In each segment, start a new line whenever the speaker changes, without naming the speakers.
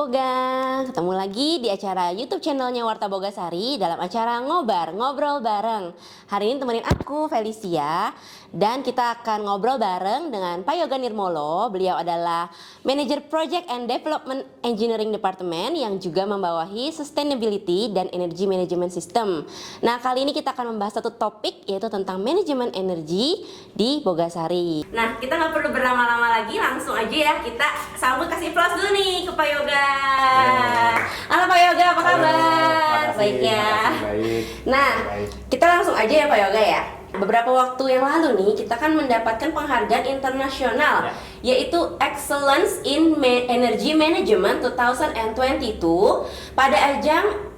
Boga, ketemu lagi di acara YouTube channelnya Warta Bogasari dalam acara Ngobrol Bareng. Hari ini temenin aku Felicia dan kita akan ngobrol bareng dengan Pak Yoga Nirmolo. Beliau adalah Manager Project and Development Engineering Department yang juga membawahi Sustainability dan Energy Management System. Nah, kali ini kita akan membahas satu topik yaitu tentang manajemen energi di Bogasari. Nah, kita nggak perlu berlama-lama lagi, langsung aja ya kita sambut, kasih applause dulu nih ke Pak Yoga. Halo Pak Yoga, apa kabar? Baik ya.
Baik.
Nah, kita langsung aja ya Pak Yoga ya. Beberapa waktu yang lalu nih kita kan mendapatkan penghargaan internasional yaitu Excellence in Energy Management 2022 pada ajang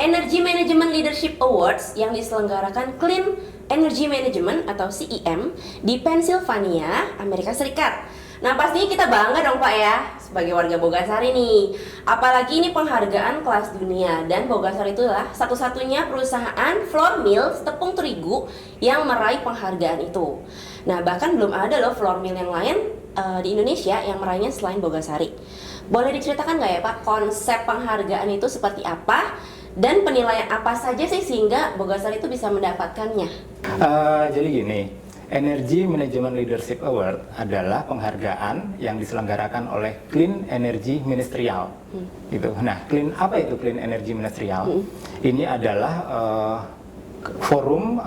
Energy Management Leadership Awards yang diselenggarakan Clean Energy Management atau CEM di Pennsylvania, Amerika Serikat. Nah, pastinya kita bangga dong Pak ya sebagai warga Bogasari nih. Apalagi ini penghargaan kelas dunia dan Bogasari itu adalah satu-satunya perusahaan flour mill tepung terigu yang meraih penghargaan itu. Nah, bahkan belum ada loh flour mill yang lain di Indonesia yang meraihnya selain Bogasari. Boleh diceritakan nggak ya Pak konsep penghargaan itu seperti apa dan penilaian apa saja sih sehingga Bogasari itu bisa mendapatkannya?
Jadi gini, Energy Management Leadership Award adalah penghargaan yang diselenggarakan oleh Clean Energy Ministerial. Gitu. Nah, apa itu Clean Energy Ministerial? Ini adalah forum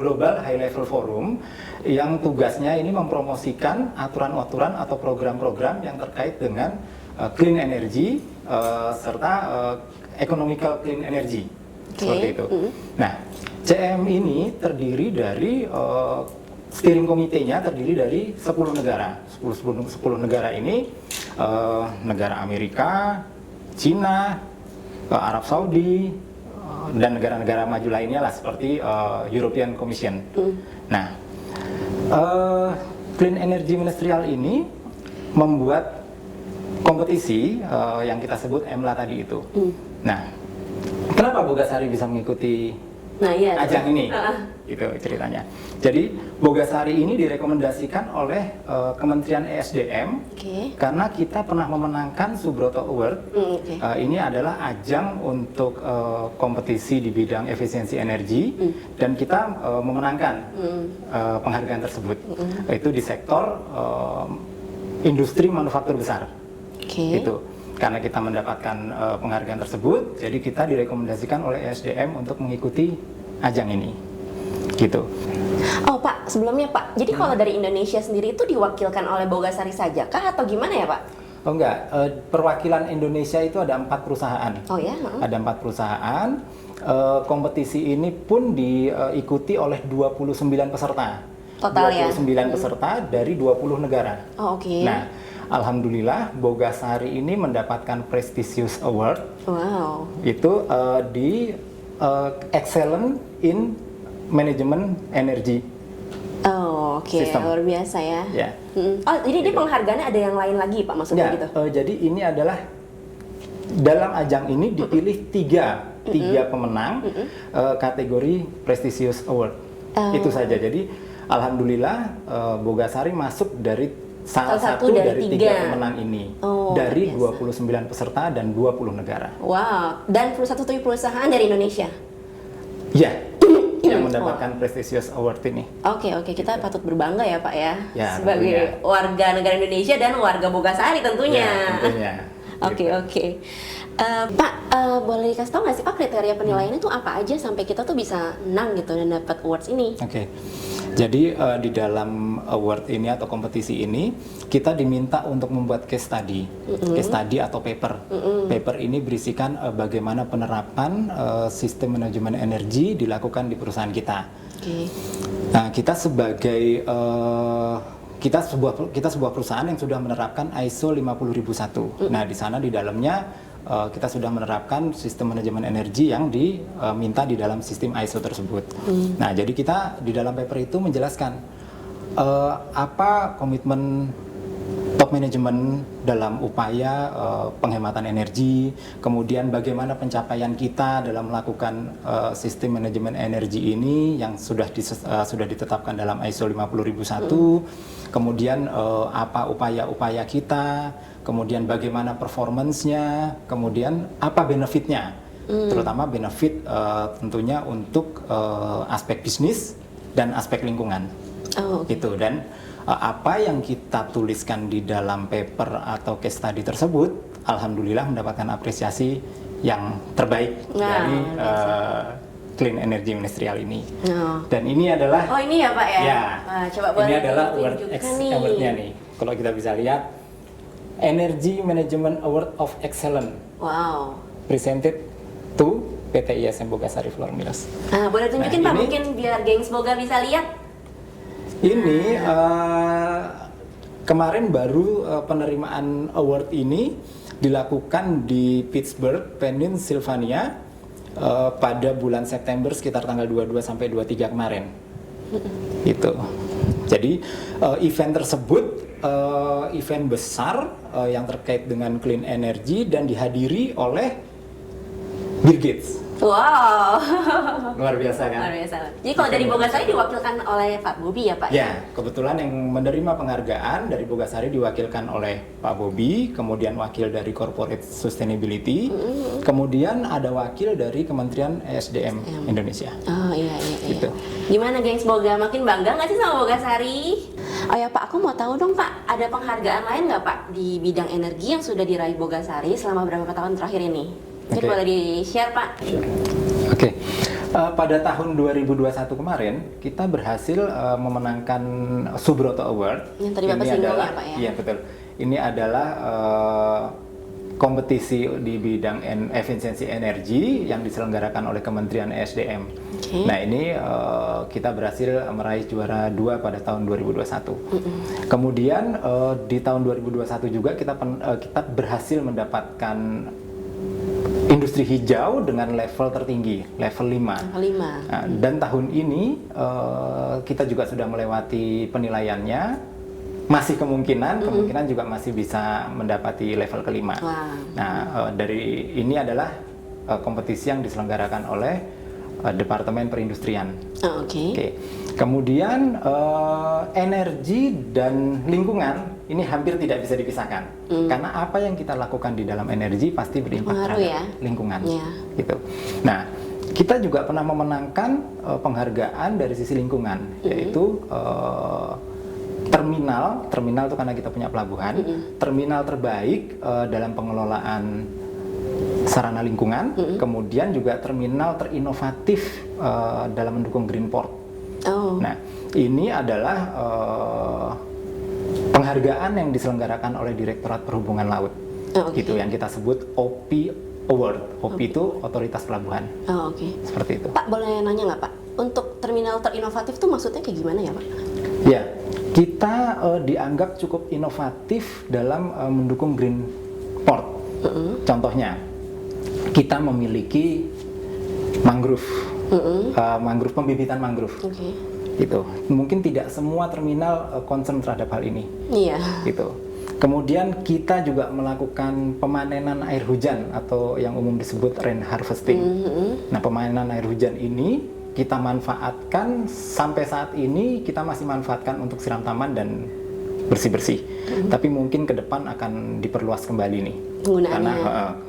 global high level forum yang tugasnya ini mempromosikan aturan-aturan atau program-program yang terkait dengan clean energy serta economical clean energy. Seperti itu. Nah, CM ini terdiri dari steering komitenya terdiri dari 10 negara. 10 negara ini negara Amerika, Cina, Arab Saudi, dan negara-negara maju lainnya lah seperti European Commission. Nah, Clean Energy Ministerial ini membuat kompetisi yang kita sebut EMLA tadi itu. Nah, kenapa Bogasari bisa mengikuti ajang ini? Gitu ceritanya. Jadi Bogasari ini direkomendasikan oleh Kementerian ESDM karena kita pernah memenangkan Subroto Award. Ini adalah ajang untuk kompetisi di bidang efisiensi energi dan kita memenangkan penghargaan tersebut. Itu di sektor industri manufaktur besar. Itu. Karena kita mendapatkan penghargaan tersebut, jadi kita direkomendasikan oleh ESDM untuk mengikuti ajang ini. Gitu.
Oh Pak, sebelumnya Pak, jadi kalau dari Indonesia sendiri itu diwakilkan oleh Bogasari saja kah atau gimana ya Pak?
Oh enggak, perwakilan Indonesia itu ada 4 perusahaan.
Oh ya?
Ada 4 perusahaan. Kompetisi ini pun diikuti oleh 29 peserta.
Total
29 peserta dari 20 negara.
Oh, oke.
Nah, alhamdulillah Bogasari ini mendapatkan prestigious award.
Wow.
Itu di Excellent in Management Energy.
Oh, oke. Luar biasa ya.
Ya.
Oh, jadi dia penghargaannya ada yang lain lagi Pak maksudnya gitu?
Jadi ini adalah dalam ajang ini dipilih tiga pemenang kategori prestigious award. Itu saja. Jadi alhamdulillah Bogasari masuk dari salah satu dari 3 pemenang ini. Dari 29 peserta dan 20 negara.
Wow, dan satu perusahaan dari Indonesia?
Ya, yang mendapatkan prestigious award ini.
Oke, kita patut berbangga ya Pak ya, sebagai
tentunya.
warga negara Indonesia dan warga Bogasari tentunya.
Ya, tentunya.
Oke. Pak, boleh dikasih tahu nggak sih Pak kriteria penilaiannya itu apa aja sampai kita tuh bisa menang gitu dan dapat awards ini?
Oke. Jadi di dalam award ini atau kompetisi ini kita diminta untuk membuat case study atau paper. Paper ini berisikan bagaimana penerapan sistem manajemen energi dilakukan di perusahaan kita. Nah, kita sebagai kita sebuah perusahaan yang sudah menerapkan ISO 50001. Nah, di sana di dalamnya kita sudah menerapkan sistem manajemen energi yang diminta di dalam sistem ISO tersebut. Nah, jadi kita di dalam paper itu menjelaskan apa komitmen top manajemen dalam upaya penghematan energi, kemudian bagaimana pencapaian kita dalam melakukan sistem manajemen energi ini yang sudah ditetapkan dalam ISO 50001, kemudian apa upaya-upaya kita, kemudian bagaimana performance-nya, kemudian apa benefitnya, terutama benefit tentunya untuk aspek bisnis dan aspek lingkungan. Gitu. Dan apa yang kita tuliskan di dalam paper atau case study tersebut, alhamdulillah mendapatkan apresiasi yang terbaik dari Clean Energy Ministerial ini. Dan ini adalah
ini ya Pak ya?
Ya,
coba boleh
ini adalah
award-nya
nih. Kalau kita bisa lihat, Energy Management Award of Excellence.
Wow.
Presented to PT ISM Bogasari Flour Mills.
Boleh tunjukin Pak, mungkin biar gengs Boga bisa lihat.
Ini kemarin baru penerimaan award ini dilakukan di Pittsburgh, Pennsylvania pada bulan September sekitar tanggal 22 sampai 23 kemarin. Gitu. Jadi event tersebut event besar yang terkait dengan clean energy dan dihadiri oleh Bill Gates.
Wow,
luar biasa kan?
Luar biasa. Jadi kalau dari Bogasari diwakilkan oleh Pak Bobi ya Pak?
Ya, kebetulan yang menerima penghargaan dari Bogasari diwakilkan oleh Pak Bobi, kemudian wakil dari Corporate Sustainability, kemudian ada wakil dari Kementerian ESDM Indonesia.
Oh iya.
Gitu.
Gimana gengs Boga, makin bangga nggak sih sama Bogasari? Oh ya Pak, aku mau tahu dong Pak, ada penghargaan lain nggak Pak di bidang energi yang sudah diraih Bogasari selama beberapa tahun terakhir ini? Mungkin boleh di-share Pak?
Oke. Pada tahun 2021 kemarin, kita berhasil memenangkan Subroto Award.
Yang tadi Bapak singgung ya Pak ya?
Iya betul. Ini adalah kompetisi di bidang efisiensi energi yang diselenggarakan oleh Kementerian ESDM. Nah ini kita berhasil meraih juara 2 pada tahun 2021. Kemudian di tahun 2021 juga kita berhasil mendapatkan industri hijau dengan level tertinggi, level 5. Nah, dan tahun ini kita juga sudah melewati penilaiannya, masih kemungkinan juga masih bisa mendapati level kelima. Nah, dari ini adalah kompetisi yang diselenggarakan oleh Departemen Perindustrian. Oke. Kemudian energi dan lingkungan ini hampir tidak bisa dipisahkan, karena apa yang kita lakukan di dalam energi pasti berdampak terhadap lingkungan. Gitu. Nah, kita juga pernah memenangkan penghargaan dari sisi lingkungan, yaitu terminal itu karena kita punya pelabuhan, terminal terbaik dalam pengelolaan sarana lingkungan, kemudian juga terminal terinovatif dalam mendukung Green Port. Nah, ini adalah penghargaan yang diselenggarakan oleh Direktorat Perhubungan Laut, gitu, yang kita sebut OP Award. OP itu Otoritas Pelabuhan. Seperti itu.
Pak, boleh nanya nggak Pak? Untuk terminal terinovatif itu maksudnya kayak gimana ya Pak?
Ya, kita dianggap cukup inovatif dalam mendukung Green Port. Contohnya, kita memiliki mangrove, pembibitan mangrove. Gitu. Mungkin tidak semua terminal concern terhadap hal ini. Gitu. Kemudian kita juga melakukan pemanenan air hujan atau yang umum disebut rain harvesting. Nah, pemanenan air hujan ini kita manfaatkan sampai saat ini, kita masih manfaatkan untuk siram taman dan bersih-bersih. Tapi mungkin ke depan akan diperluas kembali nih.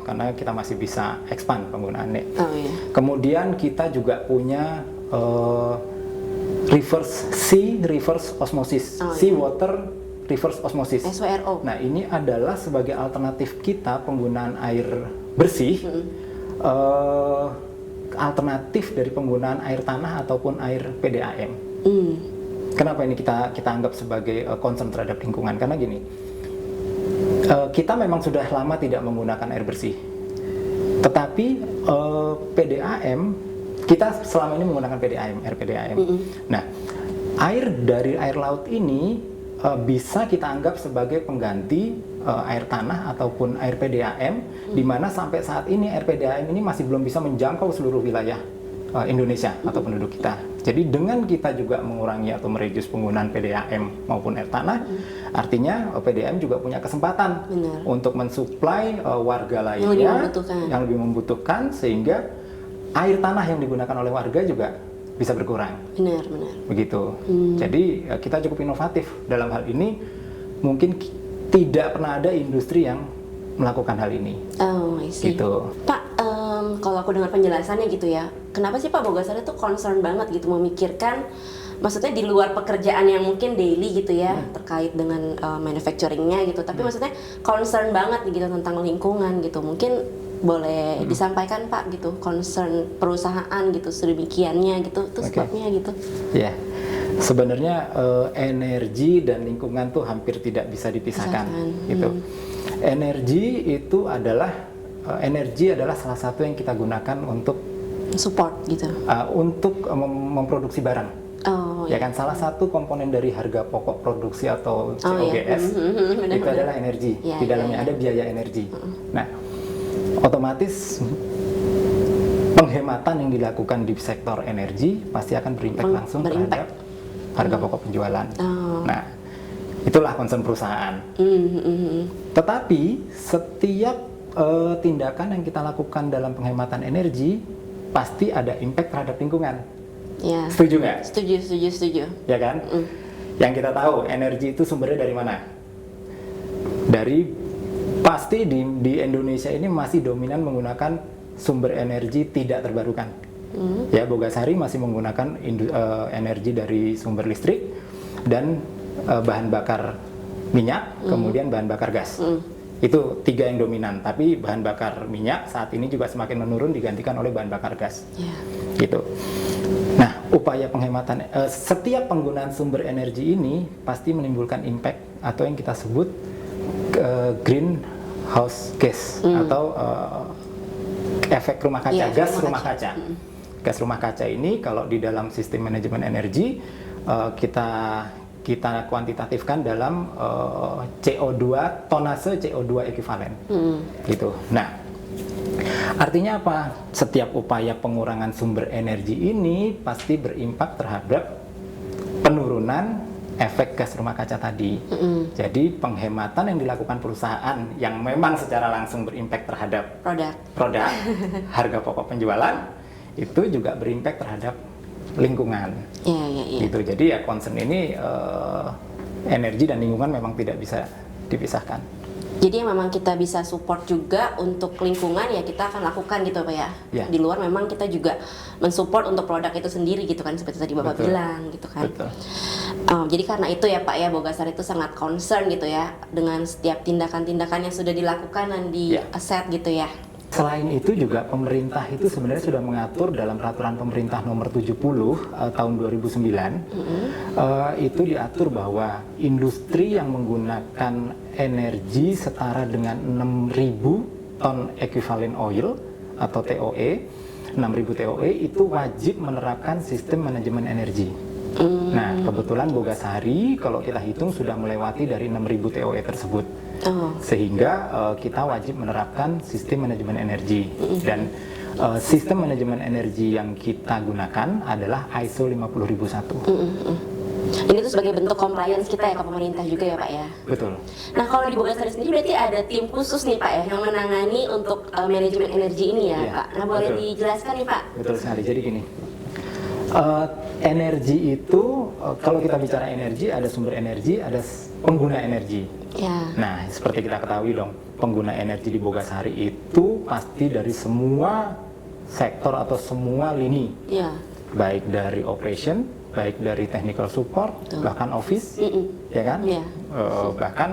Karena kita masih bisa expand penggunaannya. Kemudian kita juga punya reverse osmosis, sea water reverse osmosis.
SWRO.
Nah, ini adalah sebagai alternatif kita penggunaan air bersih, alternatif dari penggunaan air tanah ataupun air PDAM. Kenapa ini kita anggap sebagai concern terhadap lingkungan? Karena gini, kita memang sudah lama tidak menggunakan air bersih, tetapi PDAM kita selama ini menggunakan air PDAM. Nah, air dari air laut ini bisa kita anggap sebagai pengganti air tanah ataupun air PDAM, di mana sampai saat ini air PDAM ini masih belum bisa menjangkau seluruh wilayah Indonesia atau penduduk kita. Jadi dengan kita juga mengurangi atau mereduce penggunaan PDAM maupun air tanah, artinya PDAM juga punya kesempatan untuk mensuplai warga lainnya yang lebih membutuhkan, sehingga air tanah yang digunakan oleh warga juga bisa berkurang.
Benar.
Begitu. Jadi kita cukup inovatif dalam hal ini. Mungkin tidak pernah ada industri yang melakukan hal ini.
Oh, I see.
Gitu.
Pak, kalau aku dengar penjelasannya gitu ya, kenapa sih Pak Bogasari tuh concern banget gitu memikirkan, maksudnya di luar pekerjaan yang mungkin daily gitu ya, terkait dengan manufacturingnya gitu, tapi maksudnya concern banget gitu tentang lingkungan gitu. Mungkin boleh disampaikan Pak gitu, concern perusahaan gitu sedemikiannya gitu, itu sebabnya gitu.
Ya, sebenarnya energi dan lingkungan tuh hampir tidak bisa dipisahkan gitu. Energi adalah salah satu yang kita gunakan untuk
support gitu,
untuk memproduksi barang. Ya kan, salah satu komponen dari harga pokok produksi atau COGS itu adalah energi. Di dalamnya ada biaya energi. Nah, otomatis penghematan yang dilakukan di sektor energi pasti akan berimpak langsung terhadap harga pokok penjualan. Nah, itulah concern perusahaan. Tetapi setiap tindakan yang kita lakukan dalam penghematan energi pasti ada impact terhadap lingkungan.
Ya.
Setuju nggak?
Setuju.
Ya kan? Yang kita tahu energi itu sumbernya dari mana? Pasti di Indonesia ini masih dominan menggunakan sumber energi tidak terbarukan. Ya, Bogasari masih menggunakan energi dari sumber listrik dan bahan bakar minyak, kemudian bahan bakar gas. Itu 3 yang dominan, tapi bahan bakar minyak saat ini juga semakin menurun digantikan oleh bahan bakar gas. Gitu. Nah, upaya penghematan, setiap penggunaan sumber energi ini pasti menimbulkan impact atau yang kita sebut greenhouse gas atau efek rumah kaca, gas rumah kaca. Gas rumah kaca ini kalau di dalam sistem manajemen energi kita kuantitatifkan dalam CO2, tonase CO2 ekuivalen. Gitu. Nah, artinya apa? Setiap upaya pengurangan sumber energi ini pasti berimpak terhadap penurunan efek gas rumah kaca tadi. Jadi penghematan yang dilakukan perusahaan yang memang secara langsung berimpak terhadap produk harga pokok penjualan itu juga berimpak terhadap lingkungan. Gitu. Jadi ya concern ini energi dan lingkungan memang tidak bisa dipisahkan.
Jadi memang kita bisa support juga untuk lingkungan ya kita akan lakukan gitu Pak ya. Di luar memang kita juga mensupport untuk produk itu sendiri gitu kan, seperti tadi Bapak bilang gitu kan. Jadi karena itu ya Pak ya, Bogasari itu sangat concern gitu ya dengan setiap tindakan-tindakan yang sudah dilakukan dan di aset gitu ya.
Selain itu juga pemerintah itu sebenarnya sudah mengatur dalam peraturan pemerintah nomor 70 tahun 2009 itu diatur bahwa industri yang menggunakan energi setara dengan 6.000 ton equivalent oil atau TOE, 6.000 TOE itu wajib menerapkan sistem manajemen energi. Nah, kebetulan Bogasari kalau kita hitung sudah melewati dari 6.000 TOE tersebut. Sehingga kita wajib menerapkan sistem manajemen energi. Dan sistem manajemen energi yang kita gunakan adalah ISO 50001.
Ini tuh sebagai bentuk compliance kita ya ke pemerintah juga ya Pak ya?
Betul.
Nah kalau di Bogasari sendiri berarti ada tim khusus nih Pak ya yang menangani untuk manajemen energi ini ya Pak? Nah boleh dijelaskan nih Pak? Betul
sekali, jadi gini. Energi itu, kalau kita bicara energi, ada sumber energi, ada pengguna energi. Nah, seperti kita ketahui dong, pengguna energi di Bogasari itu pasti dari semua sektor atau semua lini. Baik dari operation, baik dari technical support, bahkan office, ya kan? Bahkan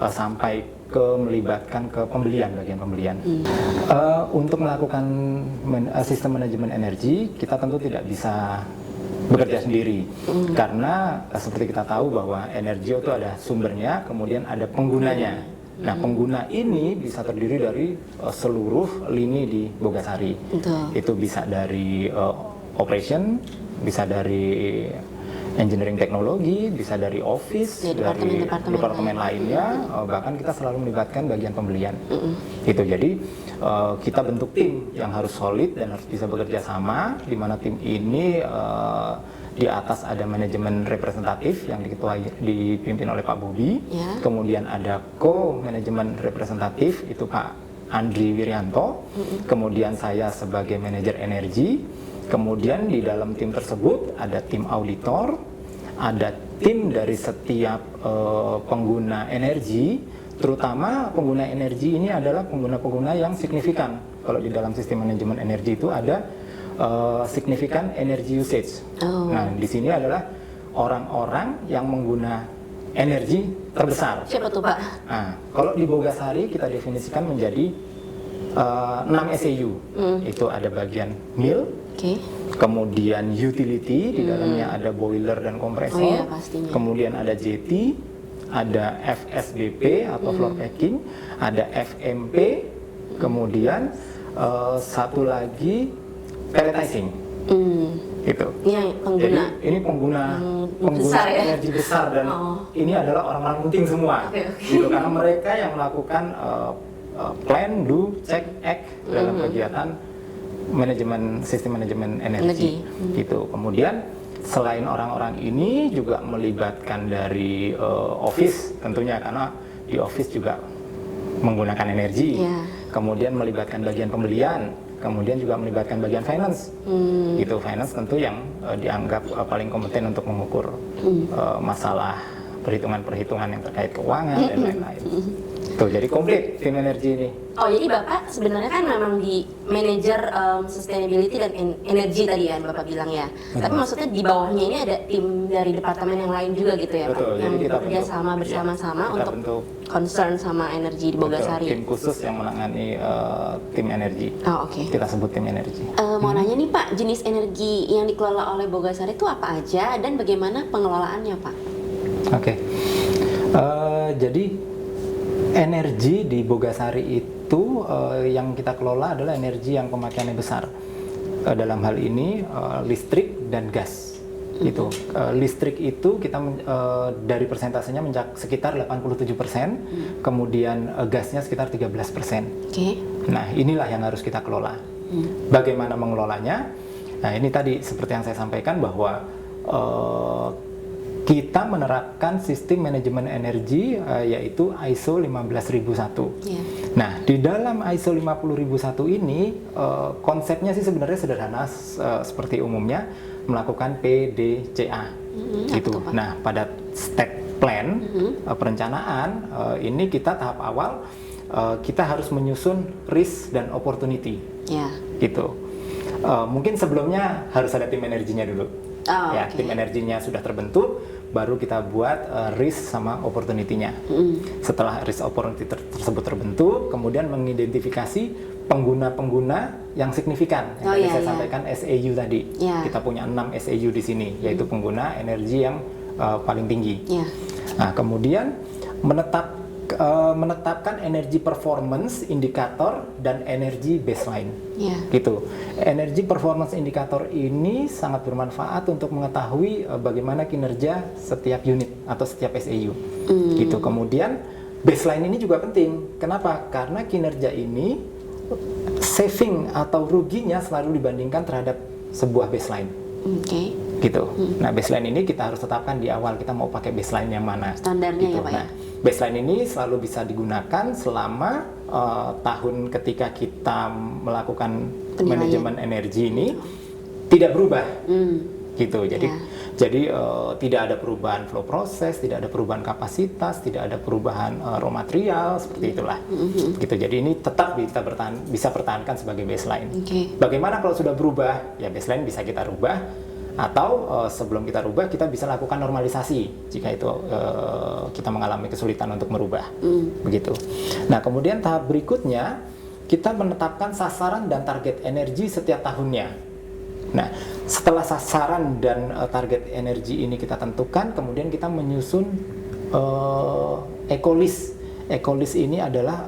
sampai melibatkan ke pembelian, bagian pembelian. Untuk melakukan sistem manajemen energi, kita tentu tidak bisa bekerja sendiri, karena seperti kita tahu bahwa energi itu ada sumbernya, kemudian ada penggunanya. Nah, pengguna ini bisa terdiri dari seluruh lini di Bogasari. Itu bisa dari operation, bisa dari engineering teknologi, bisa dari office,
ya,
dari departemen lainnya, bahkan kita selalu melibatkan bagian pembelian. Gitu. Jadi kita bentuk tim yang harus solid dan harus bisa bekerja sama, di mana tim ini di atas ada manajemen representatif yang dipimpin oleh Pak Bobi, kemudian ada co-manajemen representatif itu Pak Andri Wiryanto, kemudian saya sebagai manajer energi, kemudian di dalam tim tersebut ada tim auditor, ada tim dari setiap pengguna energi, terutama pengguna energi ini adalah pengguna-pengguna yang signifikan. Kalau di dalam sistem manajemen energi itu ada signifikan energy usage. Nah, di sini adalah orang-orang yang mengguna energi terbesar.
Siapa tuh Pak?
Nah, kalau di Bogasari kita definisikan menjadi 6 SAU. Itu ada bagian mill, kemudian utility, di dalamnya ada boiler dan kompresor, kemudian ada JT, ada FSBP atau floor packing, ada FMP, kemudian satu lagi pelletizing. Gitu.
Jadi
ini pengguna
besar,
energi besar dan ini adalah orang-orang penting semua. Gitu, karena mereka yang melakukan plan, do, check, act dalam kegiatan manajemen sistem manajemen energi. Gitu. Kemudian selain orang-orang ini juga melibatkan dari office tentunya, karena di office juga menggunakan energi. Kemudian melibatkan bagian pembelian, kemudian juga melibatkan bagian finance. Gitu, finance tentu yang dianggap paling kompeten untuk mengukur masalah perhitungan-perhitungan yang terkait keuangan dan lain-lain. Tuh, jadi komplit tim energi ini.
Oh, jadi Bapak sebenarnya kan memang di manajer sustainability dan energi tadi ya Bapak bilang ya. Tapi maksudnya di bawahnya ini ada tim dari departemen yang lain juga gitu ya Pak?
Betul,
yang
kita
bekerja sama bersama-sama untuk concern sama energi di Bogasari.
Tim khusus yang menangani tim energi. Kita sebut tim energi.
Mau nanya nih Pak, jenis energi yang dikelola oleh Bogasari itu apa aja dan bagaimana pengelolaannya Pak?
Jadi energi di Bogasari itu yang kita kelola adalah energi yang pemakaiannya besar. Dalam hal ini listrik dan gas. Itu listrik itu kita dari persentasenya sekitar 87%, kemudian gasnya sekitar 13%. Nah, inilah yang harus kita kelola. Bagaimana mengelolanya? Nah, ini tadi seperti yang saya sampaikan bahwa kita menerapkan sistem manajemen energi yaitu ISO 15001. Nah, di dalam ISO 50001 ini konsepnya sih sebenarnya sederhana, seperti umumnya melakukan PDCA. Gitu. Nah, pada step plan perencanaan ini kita tahap awal kita harus menyusun risk dan opportunity. Gitu. Mungkin sebelumnya harus ada tim energinya dulu. Tim energinya sudah terbentuk, baru kita buat risk sama opportunity-nya. Setelah risk opportunity tersebut terbentuk, kemudian mengidentifikasi pengguna-pengguna yang signifikan. Yang saya sampaikan SAU tadi. Kita punya 6 SAU di sini, yaitu pengguna energi yang paling tinggi. Nah, kemudian menetapkan energi performance indikator dan energi baseline. Gitu. Energi performance indikator ini sangat bermanfaat untuk mengetahui bagaimana kinerja setiap unit atau setiap SAU. Gitu. Kemudian baseline ini juga penting. Kenapa? Karena kinerja ini saving atau ruginya selalu dibandingkan terhadap sebuah baseline. Gitu. Nah, baseline ini kita harus tetapkan di awal, kita mau pakai baseline yang mana.
Standarnya
gitu.
Ya Pak ya?
Nah, baseline ini selalu bisa digunakan selama tahun ketika kita melakukan manajemen energi ini tidak berubah. Gitu. Jadi tidak ada perubahan flow proses, tidak ada perubahan kapasitas, tidak ada perubahan raw material, seperti itulah. Gitu. Jadi ini tetap bisa pertahankan sebagai baseline. Bagaimana kalau sudah berubah? Ya baseline bisa kita rubah, atau sebelum kita rubah kita bisa lakukan normalisasi jika itu kita mengalami kesulitan untuk merubah. Begitu. Nah, kemudian tahap berikutnya kita menetapkan sasaran dan target energi setiap tahunnya. Nah, setelah sasaran dan target energi ini kita tentukan, kemudian kita menyusun ecolist. Ecolist ini adalah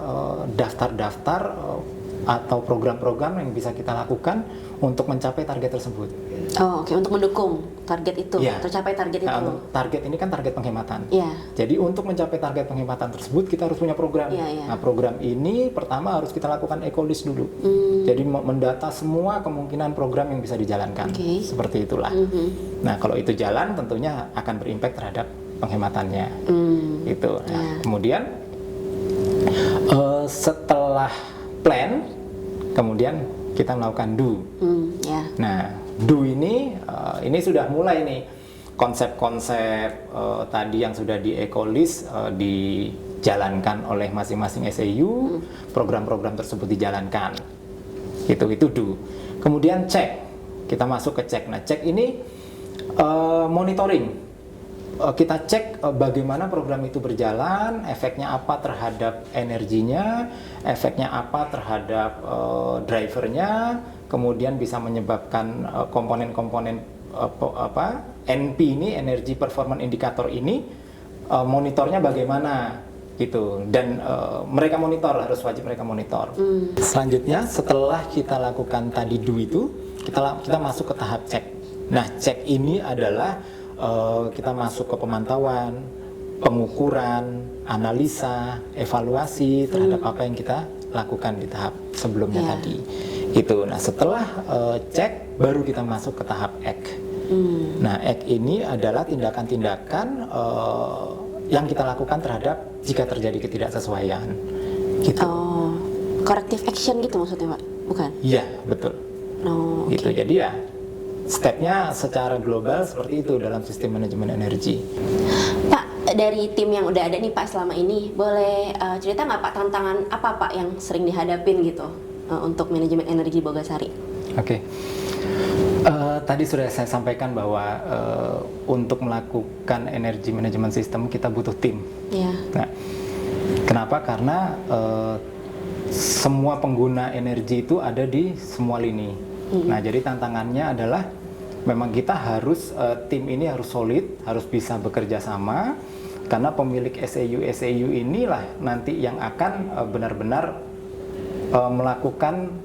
daftar-daftar atau program-program yang bisa kita lakukan untuk mencapai target tersebut.
Oh, oke, untuk mendukung target itu,
Ya.
tercapai target itu.
Target ini kan target penghematan.
Iya.
Jadi untuk mencapai target penghematan tersebut kita harus punya program.
Iya.
Nah, program ini pertama harus kita lakukan eco-list dulu. Jadi mendata semua kemungkinan program yang bisa dijalankan. Seperti itulah. Nah, kalau itu jalan tentunya akan berimpact terhadap penghematannya. Gitu. Nah, kemudian setelah plan, kemudian kita melakukan do. Nah, do ini sudah mulai nih konsep-konsep tadi yang sudah di eco-list dijalankan oleh masing-masing SAU, program-program tersebut dijalankan. Itu do. Kemudian cek, kita masuk ke cek. Nah, cek ini monitoring. Kita cek bagaimana program itu berjalan, efeknya apa terhadap energinya, efeknya apa terhadap drivernya, kemudian bisa menyebabkan komponen-komponen NP ini, Energy Performance Indicator ini, monitornya bagaimana gitu. Dan mereka monitor, harus wajib mereka monitor. Selanjutnya setelah kita lakukan tadi do itu, kita masuk ke tahap cek. Nah, cek ini adalah kita masuk ke pemantauan, pengukuran, analisa, evaluasi terhadap apa yang kita lakukan di tahap sebelumnya tadi. Itu. Nah, setelah cek baru kita masuk ke tahap act. Nah, act ini adalah tindakan-tindakan yang kita lakukan terhadap jika terjadi ketidaksesuaian. Gitu.
Oh, corrective action gitu maksudnya, Pak? Bukan?
Iya, betul.
Oh,
gitu. Jadi ya stepnya secara global seperti itu dalam sistem manajemen energi.
Pak, dari tim yang udah ada nih Pak selama ini, boleh cerita nggak Pak tantangan apa Pak yang sering dihadapin gitu untuk manajemen energi Bogasari?
Oke. Tadi sudah saya sampaikan bahwa untuk melakukan energi manajemen sistem kita butuh tim.
Yeah.
Nah, kenapa? Karena semua pengguna energi itu ada di semua lini. Nah, jadi tantangannya adalah memang kita harus tim ini harus solid, harus bisa bekerja sama, karena pemilik SAU inilah nanti yang akan benar-benar melakukan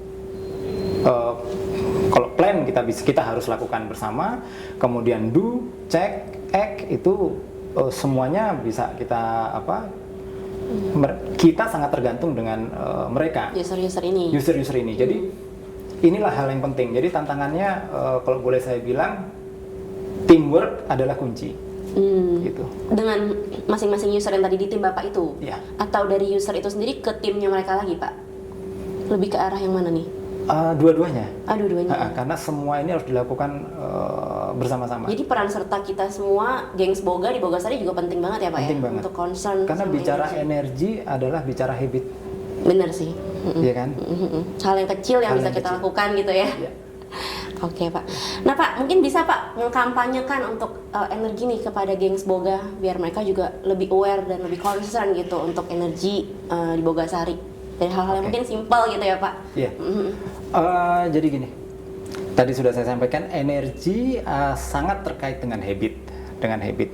kalau plan kita harus lakukan bersama, kemudian do, check, act itu semuanya bisa kita kita sangat tergantung dengan mereka user-user ini. Jadi inilah hal yang penting. Jadi tantangannya kalau boleh saya bilang teamwork adalah kunci. Gitu. Dengan
masing-masing user yang tadi di tim Bapak itu?
Ya.
Atau dari user itu sendiri ke timnya mereka lagi Pak? Lebih ke arah yang mana nih?
Dua-duanya.
Dua-duanya.
Karena semua ini harus dilakukan bersama-sama.
Jadi peran serta kita semua, gengs Boga di Bogasari juga penting banget ya Pak
penting
ya?
Banget.
Untuk concern.
Karena bicara energi adalah bicara habit.
Bener sih.
Iya kan?
Hal yang kecil yang bisa kita lakukan gitu ya.
Iya.
Oke Pak. Nah Pak, mungkin bisa Pak mengkampanyekan untuk energi nih kepada gengs Boga biar mereka juga lebih aware dan lebih concern gitu untuk energi di Bogasari. Dari hal-hal yang mungkin simpel gitu ya Pak.
Iya. Jadi gini, tadi sudah saya sampaikan energi sangat terkait dengan habit,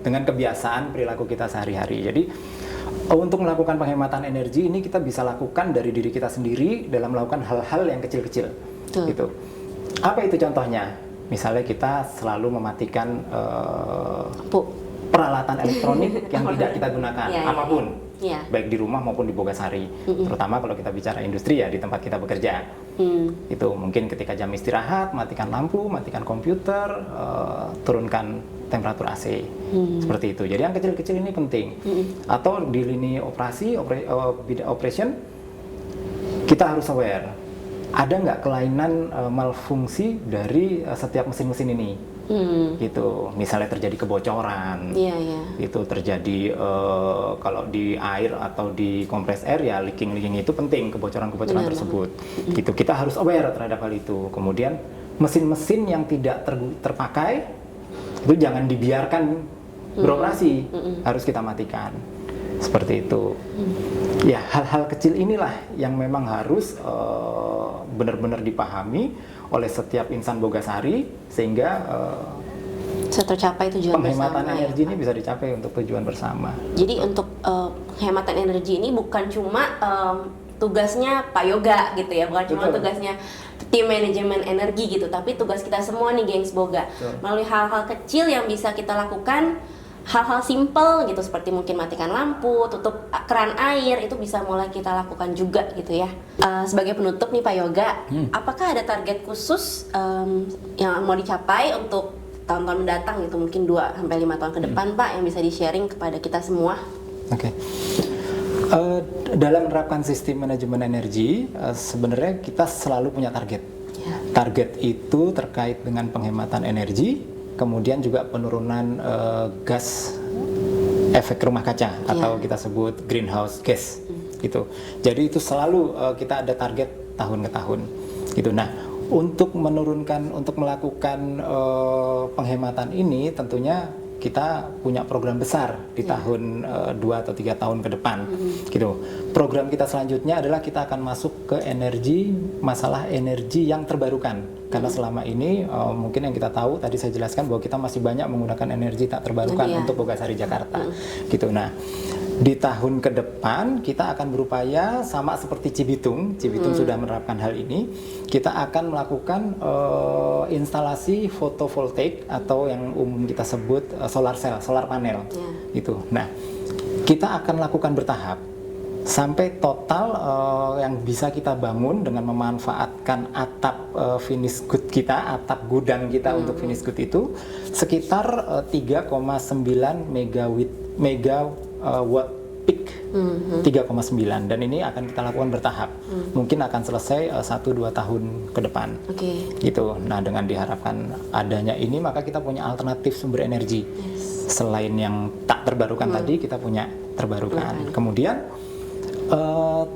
dengan kebiasaan perilaku kita sehari-hari. Jadi untuk melakukan penghematan energi ini kita bisa lakukan dari diri kita sendiri dalam melakukan hal-hal yang kecil-kecil. Gitu. Apa itu contohnya? Misalnya kita selalu mematikan peralatan elektronik yang tidak kita gunakan, apapun. Baik di rumah maupun di Bogasari, terutama kalau kita bicara industri ya di tempat kita bekerja. Itu mungkin ketika jam istirahat matikan lampu, matikan komputer, turunkan temperatur AC, seperti itu. Jadi yang kecil-kecil ini penting. Atau di lini operation kita harus aware, ada nggak kelainan malfungsi dari setiap mesin-mesin ini. Gitu, misalnya terjadi kebocoran, itu terjadi kalau di air atau di kompres air ya leaking itu penting, kebocoran tersebut. Gitu, kita harus aware terhadap hal itu. Kemudian mesin-mesin yang tidak terpakai itu jangan dibiarkan beroperasi, harus kita matikan. Seperti itu. Ya, hal-hal kecil inilah yang memang harus benar-benar dipahami oleh setiap insan Bogasari sehingga
bisa tercapai tujuan
penghematan
bersama,
energi ini bisa dicapai untuk tujuan bersama.
Jadi untuk penghematan energi ini bukan cuma tugasnya Pak Yoga gitu ya, bukan cuma tugasnya tim manajemen energi gitu, tapi tugas kita semua nih gengs Boga melalui hal-hal kecil yang bisa kita lakukan, hal-hal simple gitu seperti mungkin matikan lampu, tutup keran air, itu bisa mulai kita lakukan juga gitu ya. Sebagai penutup nih Pak Yoga, apakah ada target khusus yang mau dicapai untuk tahun-tahun mendatang gitu, mungkin 2-5 tahun ke depan Pak, yang bisa di-sharing kepada kita semua?
Oke. Dalam menerapkan sistem manajemen energi, sebenarnya kita selalu punya target. Target itu terkait dengan penghematan energi, kemudian juga penurunan gas efek rumah kaca atau kita sebut greenhouse gas gitu. Jadi itu selalu kita ada target tahun ke tahun gitu. Nah, untuk melakukan penghematan ini tentunya kita punya program besar di tahun 2 atau 3 tahun ke depan gitu. Program kita selanjutnya adalah kita akan masuk ke masalah energi yang terbarukan. Karena selama ini mungkin yang kita tahu, tadi saya jelaskan bahwa kita masih banyak menggunakan energi tak terbarukan untuk Bogasari Jakarta gitu. Nah, di tahun ke depan kita akan berupaya sama seperti Cibitung sudah menerapkan hal ini. Kita akan melakukan instalasi fotovoltaik atau yang umum kita sebut solar cell, solar panel gitu. Nah, kita akan lakukan bertahap sampai total yang bisa kita bangun dengan memanfaatkan atap finish good kita, atap gudang kita untuk finish good itu sekitar 3,9 megawatt peak 3,9, dan ini akan kita lakukan bertahap. Mungkin akan selesai 1-2 tahun ke depan. Gitu. Nah, dengan diharapkan adanya ini, maka kita punya alternatif sumber energi. Selain yang tak terbarukan tadi, kita punya terbarukan. Kemudian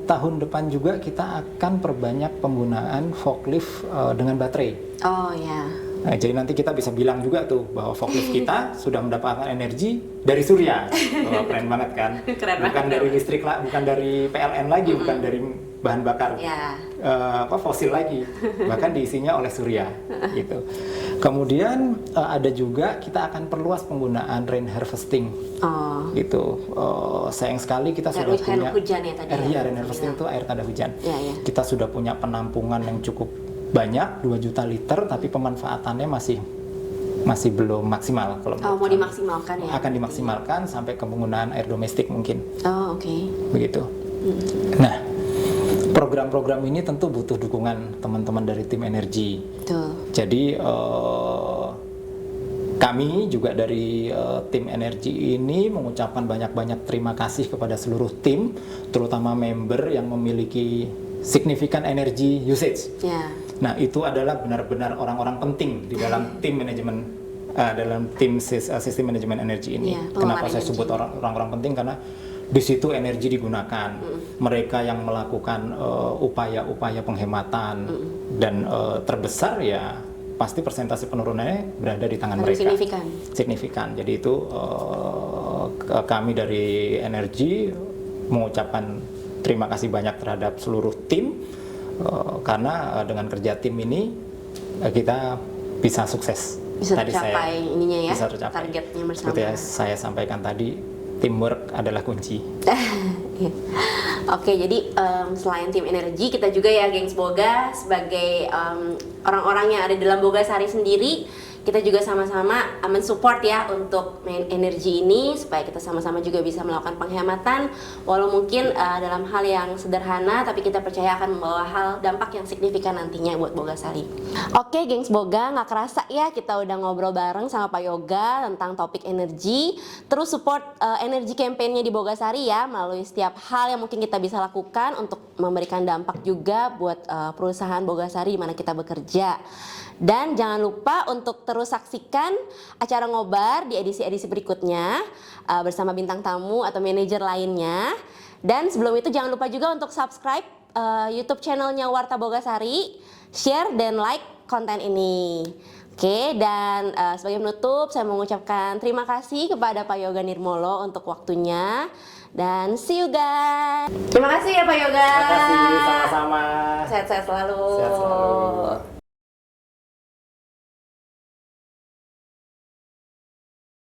tahun depan juga kita akan perbanyak penggunaan forklift dengan baterai. Nah, jadi nanti kita bisa bilang juga tuh bahwa forklift kita sudah mendapatkan energi dari surya. Keren banget kan? Bukan dari listrik lah, bukan dari PLN lagi, bukan dari bahan bakar fosil lagi, bahkan diisinya oleh surya gitu. Kemudian ada juga kita akan perluas penggunaan rain harvesting gitu. Sayang sekali kita sudah punya rain harvesting itu air tanda hujan. Kita sudah punya penampungan yang cukup banyak, 2 juta liter, tapi pemanfaatannya masih belum maksimal. Kalau
mau dimaksimalkan ya?
Akan dimaksimalkan sampai ke penggunaan air domestik mungkin. Begitu. Nah, program-program ini tentu butuh dukungan teman-teman dari tim energi. Jadi kami juga dari tim energi ini mengucapkan banyak-banyak terima kasih kepada seluruh tim, terutama member yang memiliki signifikan energi usage. Nah, itu adalah benar-benar orang-orang penting di dalam tim manajemen, dalam tim sistem manajemen energi ini. Kenapa saya sebut orang-orang penting? Karena di situ energi digunakan. Mereka yang melakukan upaya-upaya penghematan dan terbesar ya pasti persentase penurunannya berada di tangan mereka. Signifikan. Jadi itu kami dari energi mengucapkan terima kasih banyak terhadap seluruh tim, karena dengan kerja tim ini kita bisa sukses.
Bisa tercapai targetnya bersama.
Seperti yang saya sampaikan tadi, teamwork adalah kunci.
Oke, jadi selain tim energi, kita juga ya gengs Boga sebagai orang-orang yang ada dalam Bogasari sendiri, kita juga sama-sama mensupport ya untuk energi ini supaya kita sama-sama juga bisa melakukan penghematan, walau mungkin dalam hal yang sederhana, tapi kita percaya akan membawa dampak yang signifikan nantinya buat Bogasari. Oke gengs Boga, nggak kerasa ya kita udah ngobrol bareng sama Pak Yoga tentang topik energi. Terus support energi campaign-nya di Bogasari ya, melalui setiap hal yang mungkin kita bisa lakukan untuk memberikan dampak juga buat perusahaan Bogasari di mana kita bekerja. Dan jangan lupa untuk terus saksikan acara ngobar di edisi-edisi berikutnya bersama bintang tamu atau manajer lainnya. Dan sebelum itu jangan lupa juga untuk subscribe YouTube channelnya Warta Bogasari, share dan like konten ini. Oke, dan sebagai penutup saya mengucapkan terima kasih kepada Pak Yoga Nirmolo untuk waktunya. Dan see you guys. Terima kasih ya Pak Yoga.
Terima kasih, sama-sama.
Sehat-sehat selalu.
Sehat selalu.